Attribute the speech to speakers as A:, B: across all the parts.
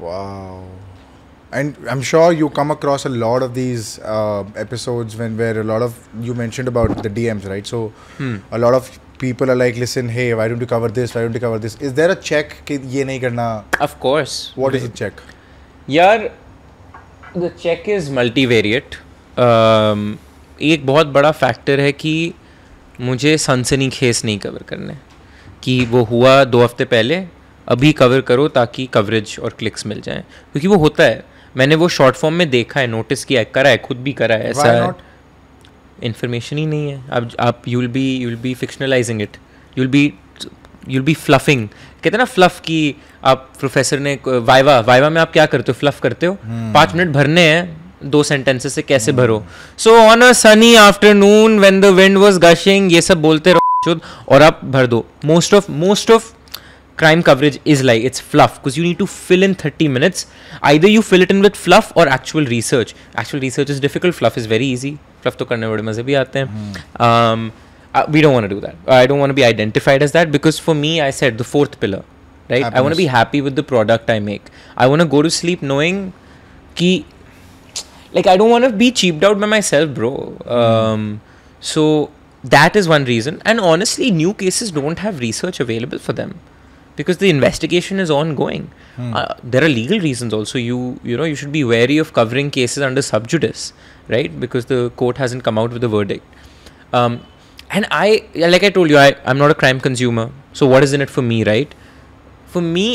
A: Wow. And I'm sure you come across a lot of these episodes where a lot of you mentioned about the DMs, right? So a lot of people are like, listen, hey, why don't you cover this? Why don't you cover this? Is there a check कि ये नहीं करना?
B: Of course.
A: What is the check?
B: यार, the check is multivariate. एक बहुत बड़ा factor है कि मुझे सनसनीखेज नहीं कवर करने, कि वो हुआ 2 हफ्ते पहले, अभी कवर करो ताकि कवरेज और क्लिक्स मिल जाएं, क्योंकि वो होता है. मैंने वो शॉर्ट फॉर्म में देखा है, नोटिस किया है, करा है, खुद भी करा है. ऐसा इन्फॉर्मेशन ही नहीं है. अब आप you will be fictionalising it, you will be fluffing. कहते हैं ना फ्लफ, कि आप प्रोफेसर ने वाइवा में आप क्या करते हो, फ्लफ करते हो. 5 मिनट भरने हैं 2 सेंटेंसेस से, कैसे भरो. So on a Sunny afternoon when the wind was gushing, ये सब बोलते रहो और आप भर दो. Most of crime coverage is like it's fluff, because you need to fill in 30 minutes. Either you fill it in with fluff or actual research. Actual research is difficult, fluff is very easy. Fluff to karne bade maze bhi aate hain. We don't want to do that. I don't want to be identified as that, because for me, I said the 4th pillar, right? Happiness. I want to be happy with the product I make. I want to go to sleep knowing ki, like, I don't want to be cheaped out by myself, bro. So that is one reason. And honestly, new cases don't have research available for them, because the investigation is ongoing. There are legal reasons also. You know, you should be wary of covering cases under sub judice, right? Because the court hasn't come out with a verdict. And like I told you, I'm not a crime consumer. So what is in it for me, right? For me,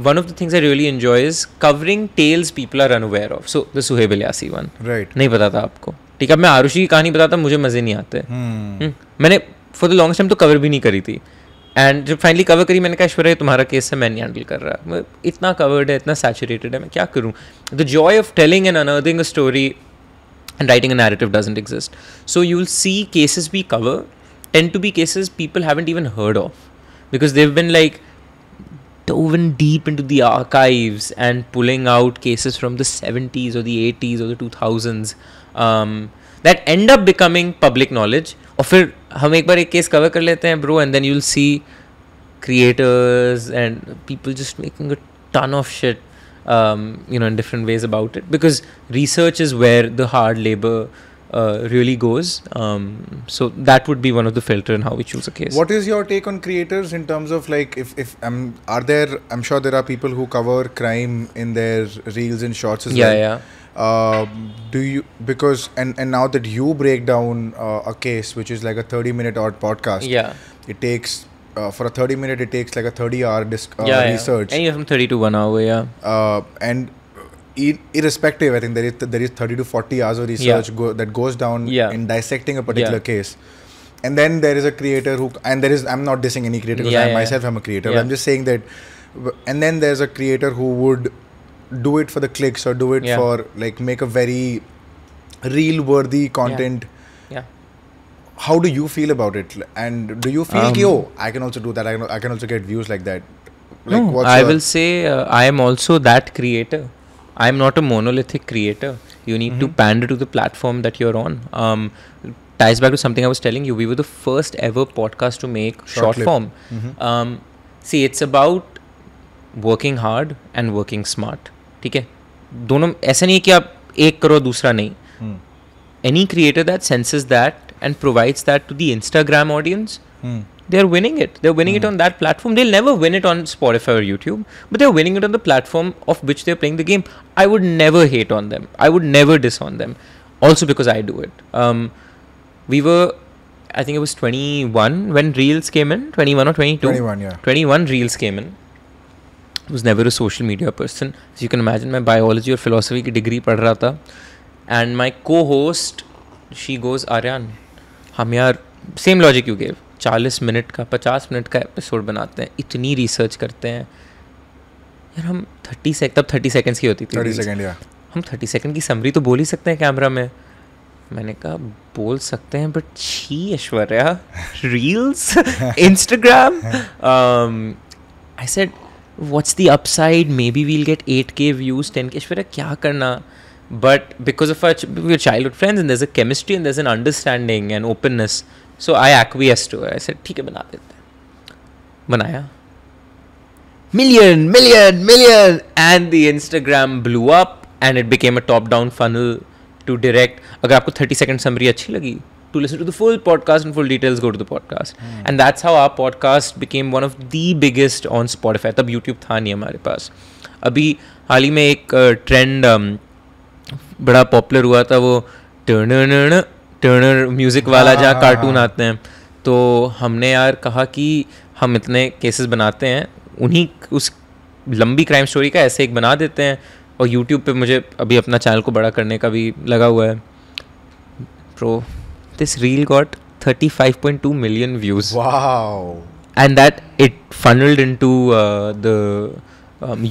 B: one of the things I really enjoy is covering tales people are unaware of. So the Suhaib Ilyasi one.
A: Right.
B: नहीं पता था आपको. ठीक है, मैं आरुषि की कहानी बताता, मुझे मजे नहीं आते. मैंने for the longest time तो कवर भी नहीं करी थी. एंड जब फाइनली कवर करी, मैंने कहा ऐश्वर्या तुम्हारा केस है, मैं नहीं हैंडल कर रहा, इतना कवर्ड है, इतना सैचुरेटेड है, मैं क्या करूँ. The joy of telling and unearthing a story and writing a narrative doesn't exist. So you'll see cases we cover tend to be cases people haven't even heard of, because they've been like dove deep into the archives and pulling out cases from the 70s or the 80s or the 2000s that end up becoming public knowledge. और फिर हम एक बार एक case cover कर लेते हैं, bro, and then you'll see creators and people just making a ton of shit, you know, in different ways about it, because research is where the hard labor really goes. So that would be one of the filter in how we choose a case.
A: What is your take on creators in terms of, like, if I'm sure there are people who cover crime in their reels and shorts as well.
B: Yeah.
A: Do you, because and now that you break down a case which is like a 30-minute odd podcast, it takes for a 30-minute, it takes like a 30-hour research.
B: Anywhere from 30 to 1 hour,
A: and irrespective, I think there is 30 to 40 hours of research that goes down in dissecting a particular case. And then there is a creator who, and there is, I'm not dissing any creator, because I myself am a creator, but I'm just saying that, and then there's a creator who would do it for the clicks, or do it for, like, make a very reel worthy content. How do you feel about it? And do you feel ki, oh, I can also do that, I can also get views like that? Like,
B: no, I will say I am also that creator. I am not a monolithic creator. You need to pander to the platform that you're on. Ties back to something I was telling you. We were the first ever podcast to make short form. See, it's about working hard and working smart. ठीक है, दोनों ऐसा नहीं है कि आप एक करो दूसरा नहीं. Any creator that senses that and provides that to the Instagram audience, they're winning it. They're winning it on that platform. They'll never win it on Spotify or YouTube, but they're winning it on the platform of which they're playing the game. I would never hate on them. I would never diss on them. Also because I do it. We were, I think it was 21 when Reels came in. 21 or 22?
A: 21, yeah.
B: 21 Reels came in. I was never a social media person. As you can imagine, मैं biology और philosophy की degree पढ़ रहा था. And my co-host, she goes, Aryan, हम यार same logic you gave, 40 minute का 50 minute का एपिसोड बनाते हैं, इतनी रिसर्च करते हैं यार, हम 30 सेकंड्स की होती थी.
A: 30 सेकंड, या
B: हम 30 सेकंड की समरी तो बोल ही सकते हैं कैमरा में. मैंने कहा बोल सकते हैं, बट छी Aishwarya, reels, Instagram. I said what's the upside? Maybe we'll get 8K views, 10K. Shwara, kya karna? But because of our childhood friends, and there's a chemistry and there's an understanding and openness, so I acquiesced to it. I said, ठीक है, बना देते हैं. बनाया. million, and the Instagram blew up and it became a top-down funnel to direct. अगर आपको 30-second summary अच्छी लगी, to listen to the full podcast and full details, go to the podcast. And that's how our podcast became one of the biggest on Spotify. तब YouTube था नहीं हमारे पास. अभी हाल ही में एक ट्रेंड बड़ा पॉपुलर हुआ था, वो टर्नर म्यूज़िक वाला जहाँ कार्टून आते हैं. तो हमने यार कहा कि हम इतने केसेस बनाते हैं, उन्हीं उस लंबी क्राइम स्टोरी का ऐसे एक बना देते हैं. और यूट्यूब पे मुझे अभी अपना चैनल को बड़ा करने का भी लगा हुआ है. Pro this reel got 35.2 million views.
A: Wow.
B: And that it funneled into the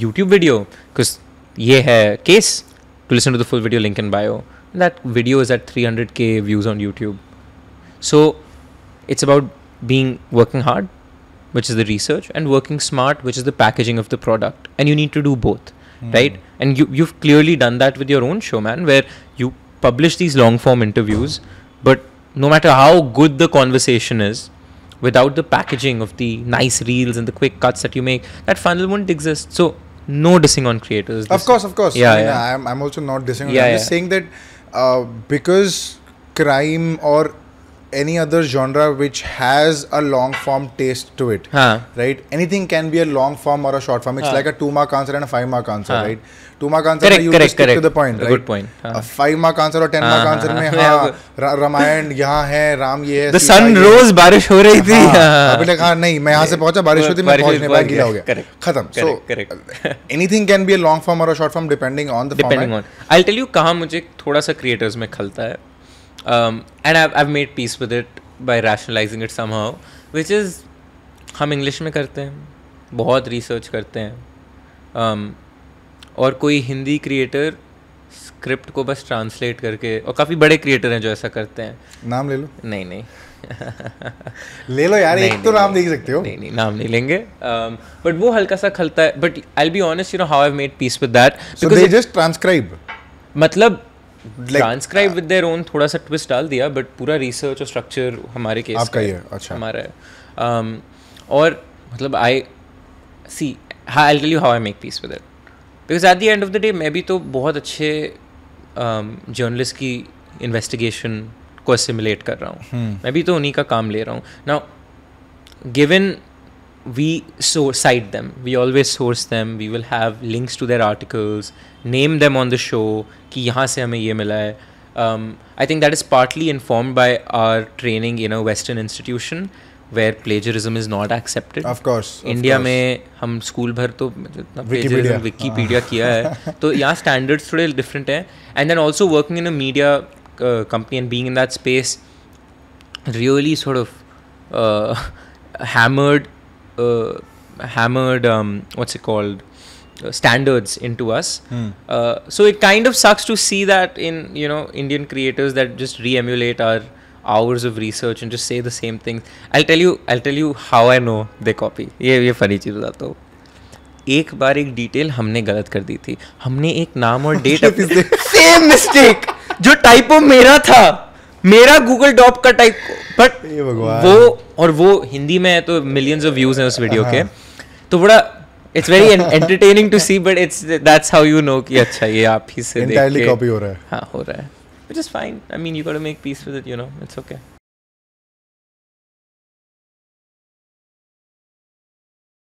B: YouTube video, because ये है case. To listen to the full video, link in bio. And that video is at 300k views on YouTube. So it's about working hard, which is the research, and working smart, which is the packaging of the product. And you need to do both, right? And you've clearly done that with your own show, man, where you publish these long form interviews, but no matter how good the conversation is, without the packaging of the nice reels and the quick cuts that you make, that funnel wouldn't exist. So no dissing on creators.
A: Of course.
B: Yeah,
A: I mean,
B: yeah.
A: I'm also not dissing on I'm just saying that because crime or any other genre which has a long form taste to it, right? Anything can be a long form or a short form. It's like a 2-mark answer and a 5-mark answer, right? 2-mark answer you just stick to the point, right?
B: Good point.
A: A 5-mark answer or 10-mark answer में रामायण यहाँ है, राम ये है.
B: The sun rose, बारिश हो रही थी.
A: अभी लगा नहीं, मैं यहाँ से पहुँचा, बारिश होती, मैं पहुँचने पाया, गीला हो गया, खत्म. So anything can be a long form or a short form depending on the format.
B: I'll tell you कहाँ मुझे थोड़ा सा creators में खलता है. And I've made peace with it by rationalizing it somehow, which is हम English में करते हैं, बहुत रिसर्च करते हैं, और कोई हिंदी क्रिएटर स्क्रिप्ट को बस ट्रांसलेट करके, और काफ़ी बड़े क्रिएटर हैं जो ऐसा करते हैं.
A: नाम ले लो.
B: नहीं
A: ले लो यार, एक तो नाम दे सकते हो.
B: नहीं नाम नहीं लेंगे, बट वो हल्का सा खलता है. But I be honest, you know how I made peace with that,
A: because they just transcribe, मतलब
B: ट्रांसक्राइब विद देयर ओन थोड़ा सा ट्विस्ट डाल दिया, बट पूरा रिसर्च और स्ट्रक्चर हमारे केस
A: आपका ही है. अच्छा.
B: हमारा है. और मतलब I tell you how I make peace with it, because at the end of the day मैं भी तो बहुत अच्छे जर्नलिस्ट की इन्वेस्टिगेशन को असिमुलेट कर रहा हूँ. मैं भी तो उन्हीं का काम ले रहा हूँ. Now given we cite them, we always source them, we will have links to their articles, name them on the show कि यहाँ से हमें ये मिला है. I think that is partly informed by our training in a Western institution where plagiarism is not accepted.
A: Of course.
B: India में हम school भर तो plagiarism विकीपीडिया किया है, तो यहाँ standards थोड़े different हैं. And then also working in a media company and being in that space really sort of hammered what's it called, standards into us. So it kind of sucks to see that in, you know, Indian creators that just re-emulate our hours of research and just say the same things. I'll tell you how I know they copy. ये funny चीज़ बताता हूँ. एक बार एक detail हमने गलत कर दी थी. हमने एक नाम और डेट सेम मिस्टेक, जो टाइपो मेरा था, मेरा गूगल डॉक का टाइप, बट वो हिंदी में है तो मिलियंस ऑफ व्यूज हैं उस वीडियो के. तो बड़ा it's very entertaining to see, but it's that's how you know कि अच्छा ये आप ही से देख के
A: कॉपी हो रहा है.
B: हाँ, हो रहा है, which is fine. I mean you got to make peace with it, you know, it's okay.